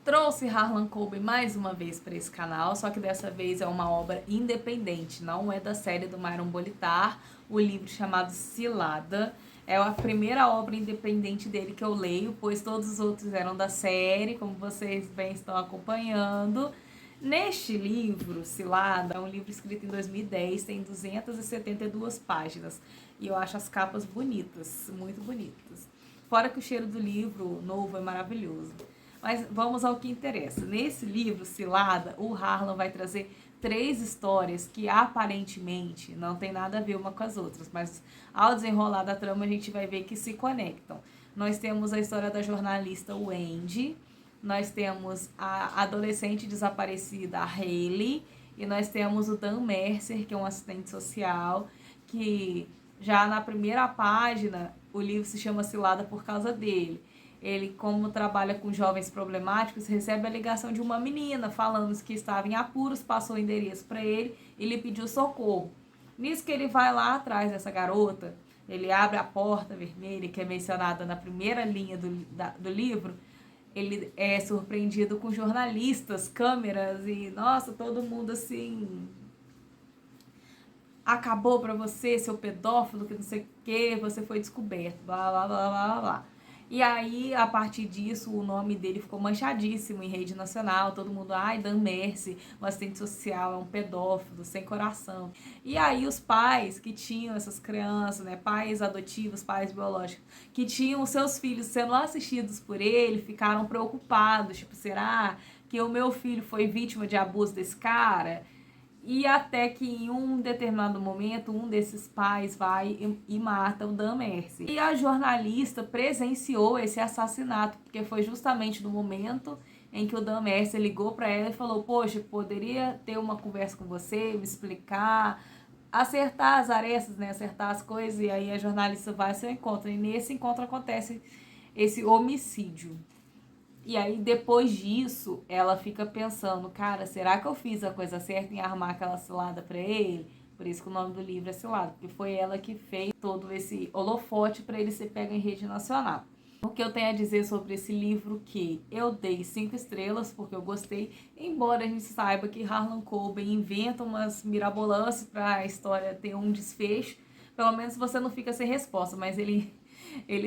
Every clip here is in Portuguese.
Trouxe Harlan Coben mais uma vez para esse canal, só que dessa vez é uma obra independente, não é da série do Myron Bolitar, o livro chamado Cilada. É a primeira obra independente dele que eu leio, pois todos os outros eram da série, como vocês bem estão acompanhando. Neste livro, Cilada, é um livro escrito em 2010, tem 272 páginas, e eu acho as capas bonitas, muito bonitas. Fora que o cheiro do livro novo é maravilhoso. Mas vamos ao que interessa. Nesse livro, Cilada, o Harlan vai trazer 3 histórias que aparentemente não tem nada a ver uma com as outras, mas ao desenrolar da trama a gente vai ver que se conectam. Nós temos a história da jornalista Wendy, nós temos a adolescente desaparecida, a Hayley, e nós temos o Dan Mercer, que é um assistente social, que já na primeira página o livro se chama Cilada por causa dele. Ele, como trabalha com jovens problemáticos, recebe a ligação de uma menina falando que estava em apuros, passou o endereço para ele e lhe pediu socorro. Nisso que ele vai lá atrás dessa garota, ele abre a porta vermelha, que é mencionada na primeira linha do livro, ele é surpreendido com jornalistas, câmeras e, nossa, todo mundo assim... Acabou pra você, seu pedófilo, que não sei o que, você foi descoberto, blá, blá, blá, blá, blá. E aí, a partir disso, o nome dele ficou manchadíssimo em rede nacional. Todo mundo, ai, Dan Mercy, um assistente social, é um pedófilo, sem coração. E aí, os pais que tinham essas crianças, né, pais adotivos, pais biológicos, que tinham os seus filhos sendo assistidos por ele, ficaram preocupados. Tipo, será que o meu filho foi vítima de abuso desse cara? E até que em um determinado momento, um desses pais vai e mata o Dan Mercy. E a jornalista presenciou esse assassinato, porque foi justamente no momento em que o Dan Mercy ligou para ela e falou: poxa, poderia ter uma conversa com você, me explicar, acertar as arestas, né? Acertar as coisas. E aí a jornalista vai ao seu encontro. E nesse encontro acontece esse homicídio. E aí, depois disso, ela fica pensando, cara, será que eu fiz a coisa certa em armar aquela cilada pra ele? Por isso que o nome do livro é Cilada, porque foi ela que fez todo esse holofote para ele ser pego em rede nacional. O que eu tenho a dizer sobre esse livro, que eu dei 5 estrelas, porque eu gostei, embora a gente saiba que Harlan Coben inventa umas mirabolantes para a história ter um desfecho, pelo menos você não fica sem resposta, mas ele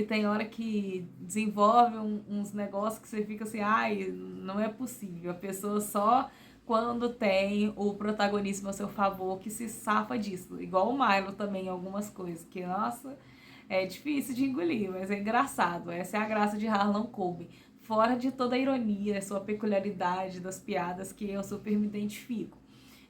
tem hora que desenvolve uns negócios que você fica assim, ai, não é possível. A pessoa só quando tem o protagonismo a seu favor que se safa disso. Igual o Milo também em algumas coisas, que, nossa, é difícil de engolir, mas é engraçado. Essa é a graça de Harlan Coben. Fora de toda a ironia, a sua peculiaridade das piadas, que eu super me identifico.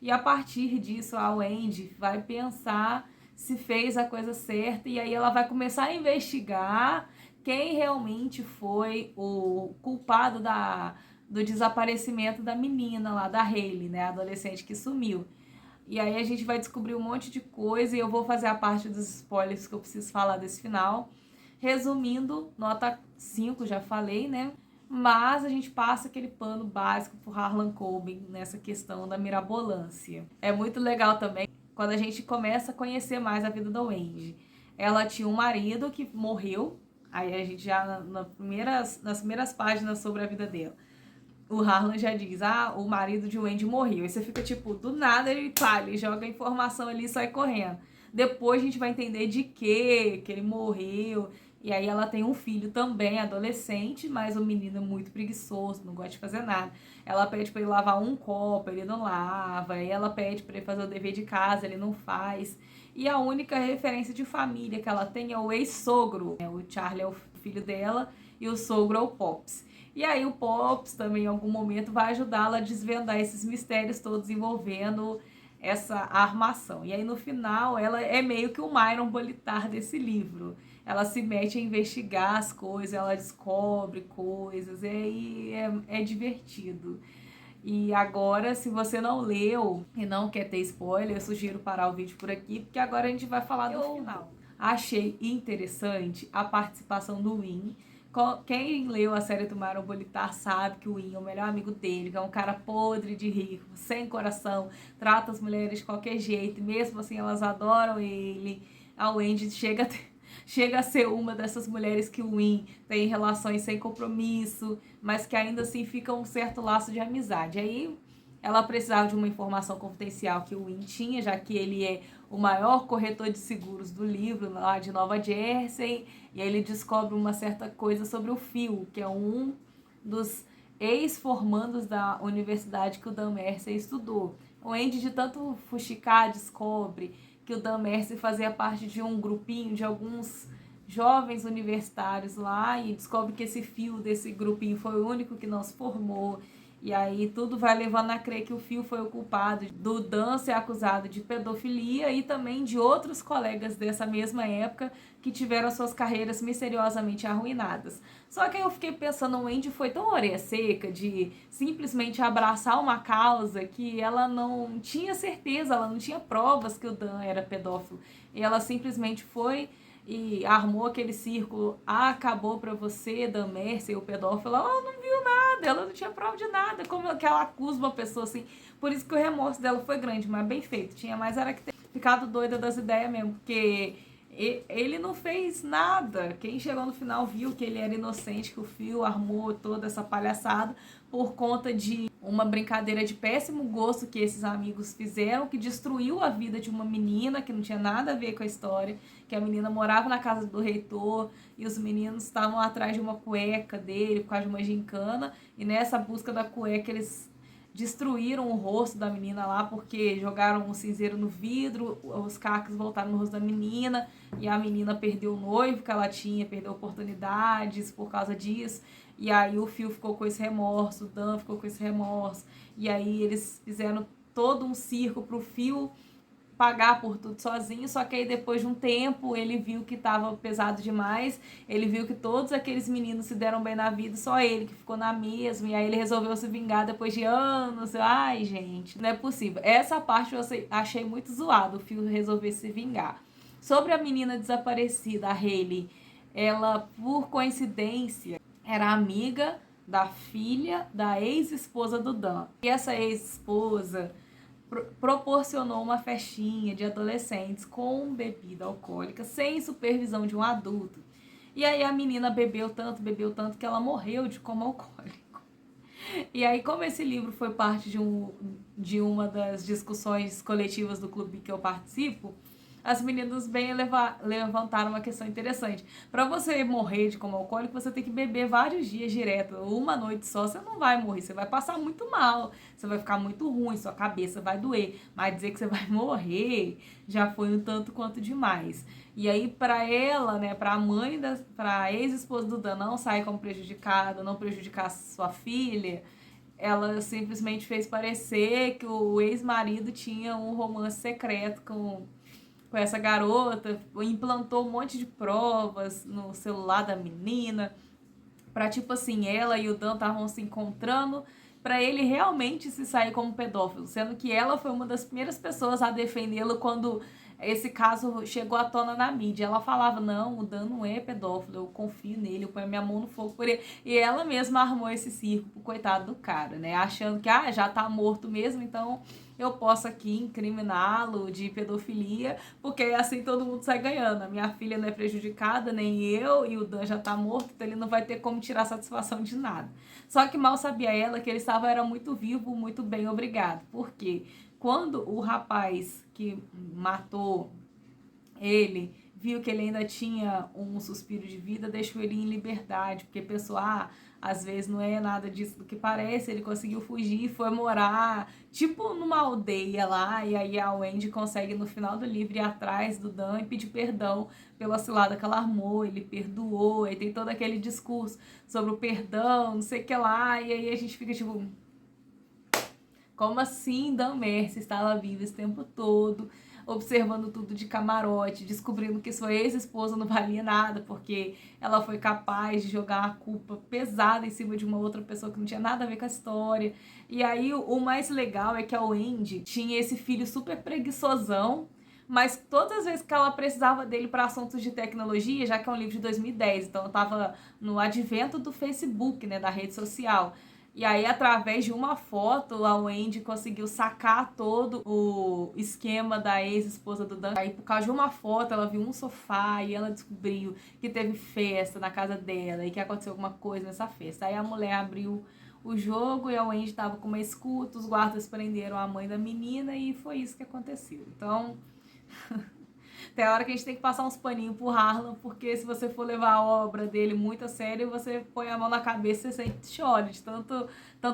E a partir disso, a Wendy vai pensar se fez a coisa certa, e aí ela vai começar a investigar quem realmente foi o culpado do desaparecimento da menina lá, da Hayley, né, a adolescente que sumiu. E aí a gente vai descobrir um monte de coisa, e eu vou fazer a parte dos spoilers que eu preciso falar desse final. Resumindo, nota 5, já falei, né? Mas a gente passa aquele pano básico pro Harlan Coben nessa questão da mirabolância. É muito legal também quando a gente começa a conhecer mais a vida da Wendy. Ela tinha um marido que morreu, aí a gente já nas primeiras páginas sobre a vida dela, o Harlan já diz, o marido de Wendy morreu. Aí você fica tipo, do nada ele joga a informação ali e sai correndo. Depois a gente vai entender de que ele morreu. E aí ela tem um filho também, adolescente, mas o menino é muito preguiçoso, não gosta de fazer nada. Ela pede pra ele lavar um copo, ele não lava. Aí ela pede pra ele fazer o dever de casa, ele não faz. E a única referência de família que ela tem é o ex-sogro. O Charlie é o filho dela e o sogro é o Pops. E aí o Pops também em algum momento vai ajudá-la a desvendar esses mistérios todos envolvendo essa armação. E aí no final ela é meio que o Myron Bolitar desse livro. Ela se mete a investigar as coisas, ela descobre coisas, e aí é divertido. E agora, se você não leu e não quer ter spoiler, eu sugiro parar o vídeo por aqui, porque agora a gente vai falar do final. Achei interessante a participação do Win. Quem leu a série do Myron Bolitar sabe que o Win é o melhor amigo dele, que é um cara podre de rico, sem coração, trata as mulheres de qualquer jeito, mesmo assim elas adoram ele. A Wendy chega chega a ser uma dessas mulheres que o Win tem relações sem compromisso, mas que ainda assim fica um certo laço de amizade. Aí ela precisava de uma informação confidencial que o Win tinha, já que ele é o maior corretor de seguros do livro lá de Nova Jersey, e aí ele descobre uma certa coisa sobre o Phil, que é um dos ex-formandos da universidade que o Dan Mercer estudou. O Andy, de tanto fuxicar, descobre que o Dan Mercer fazia parte de um grupinho de alguns jovens universitários lá e descobre que esse Phil desse grupinho foi o único que não se formou. E aí tudo vai levando a crer que o Phil foi o culpado do Dan ser acusado de pedofilia e também de outros colegas dessa mesma época que tiveram suas carreiras misteriosamente arruinadas. Só que aí eu fiquei pensando, o Wendy foi tão orelha seca de simplesmente abraçar uma causa que ela não tinha certeza, ela não tinha provas que o Dan era pedófilo. E ela simplesmente foi e armou aquele círculo, acabou pra você, Dan Mercer, o pedófilo, ela não viu nada, ela não tinha prova de nada, como que ela acusa uma pessoa assim, por isso que o remorso dela foi grande, mas bem feito, tinha mais era que ter ficado doida das ideias mesmo, porque ele não fez nada, quem chegou no final viu que ele era inocente, que o Phil armou toda essa palhaçada por conta de uma brincadeira de péssimo gosto que esses amigos fizeram, que destruiu a vida de uma menina que não tinha nada a ver com a história, que a menina morava na casa do reitor e os meninos estavam atrás de uma cueca dele por causa de uma gincana, e nessa busca da cueca eles destruíram o rosto da menina lá porque jogaram um cinzeiro no vidro, os cacos voltaram no rosto da menina e a menina perdeu o noivo que ela tinha, perdeu oportunidades por causa disso. E aí o Phil ficou com esse remorso, o Dan ficou com esse remorso. E aí eles fizeram todo um circo pro Phil pagar por tudo sozinho, só que aí depois de um tempo ele viu que estava pesado demais, ele viu que todos aqueles meninos se deram bem na vida, só ele que ficou na mesma, e aí ele resolveu se vingar depois de anos. Ai, gente, não é possível. Essa parte eu achei muito zoado, o Phil resolver se vingar. Sobre a menina desaparecida, a Hailey, ela, por coincidência, era amiga da filha da ex-esposa do Dan. E essa ex-esposa proporcionou uma festinha de adolescentes com bebida alcoólica sem supervisão de um adulto. E aí a menina bebeu tanto que ela morreu de coma alcoólico. E aí, como esse livro foi parte de uma das discussões coletivas do clube que eu participo, as meninas bem levantaram uma questão interessante. Para você morrer de coma alcoólico, você tem que beber vários dias direto. Uma noite só, você não vai morrer. Você vai passar muito mal. Você vai ficar muito ruim. Sua cabeça vai doer. Mas dizer que você vai morrer já foi um tanto quanto demais. E aí, para ela, né, para a mãe, para a ex-esposa do Dan não sair como prejudicada, não prejudicar sua filha, ela simplesmente fez parecer que o ex-marido tinha um romance secreto com essa garota, implantou um monte de provas no celular da menina, pra tipo assim, ela e o Dan estavam se encontrando pra ele realmente se sair como pedófilo, sendo que ela foi uma das primeiras pessoas a defendê-lo quando esse caso chegou à tona na mídia. Ela falava, não, o Dan não é pedófilo, eu confio nele, eu ponho minha mão no fogo por ele. E ela mesma armou esse circo pro coitado do cara, né? Achando que, já tá morto mesmo, então eu posso aqui incriminá-lo de pedofilia, porque assim todo mundo sai ganhando. A minha filha não é prejudicada, nem eu, e o Dan já tá morto, então ele não vai ter como tirar satisfação de nada. Só que mal sabia ela que ele era muito vivo, muito bem, obrigado. Por quê? Quando o rapaz que matou ele viu que ele ainda tinha um suspiro de vida, deixou ele em liberdade, porque pensou, às vezes não é nada disso do que parece, ele conseguiu fugir e foi morar, tipo, numa aldeia lá, e aí a Wendy consegue no final do livro ir atrás do Dan e pedir perdão pela cilada que ela armou, ele perdoou, aí tem todo aquele discurso sobre o perdão, não sei o que lá, e aí a gente fica tipo, como assim Dan Mercer estava vivo esse tempo todo, observando tudo de camarote, descobrindo que sua ex-esposa não valia nada, porque ela foi capaz de jogar a culpa pesada em cima de uma outra pessoa que não tinha nada a ver com a história. E aí o mais legal é que a Wendy tinha esse filho super preguiçosão, mas todas as vezes que ela precisava dele para assuntos de tecnologia, já que é um livro de 2010, então eu tava no advento do Facebook, né, da rede social. E aí, através de uma foto, a Wendy conseguiu sacar todo o esquema da ex-esposa do Dan. Aí, por causa de uma foto, ela viu um sofá e ela descobriu que teve festa na casa dela e que aconteceu alguma coisa nessa festa. Aí a mulher abriu o jogo e a Wendy estava com uma escuta, os guardas prenderam a mãe da menina e foi isso que aconteceu. Então, tem hora que a gente tem que passar uns paninhos pro Harlan, porque se você for levar a obra dele muito a sério, você põe a mão na cabeça e você chora de tanto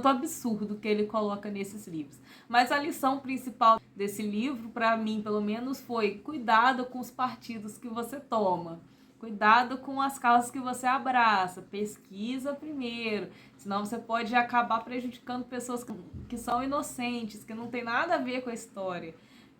absurdo que ele coloca nesses livros. Mas a lição principal desse livro, para mim pelo menos, foi cuidado com os partidos que você toma. Cuidado com as causas que você abraça, pesquisa primeiro, senão você pode acabar prejudicando pessoas que são inocentes, que não tem nada a ver com a história.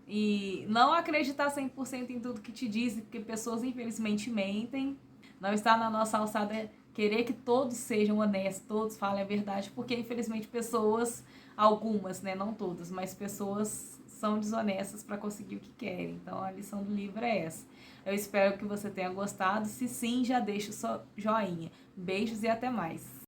E não acreditar 100% em tudo que te dizem, porque pessoas infelizmente mentem. Não está na nossa alçada querer que todos sejam honestos, todos falem a verdade, porque infelizmente pessoas, algumas, né, não todas, mas pessoas são desonestas para conseguir o que querem. Então a lição do livro é essa. Eu espero que você tenha gostado. Se sim, já deixa o seu joinha. Beijos e até mais.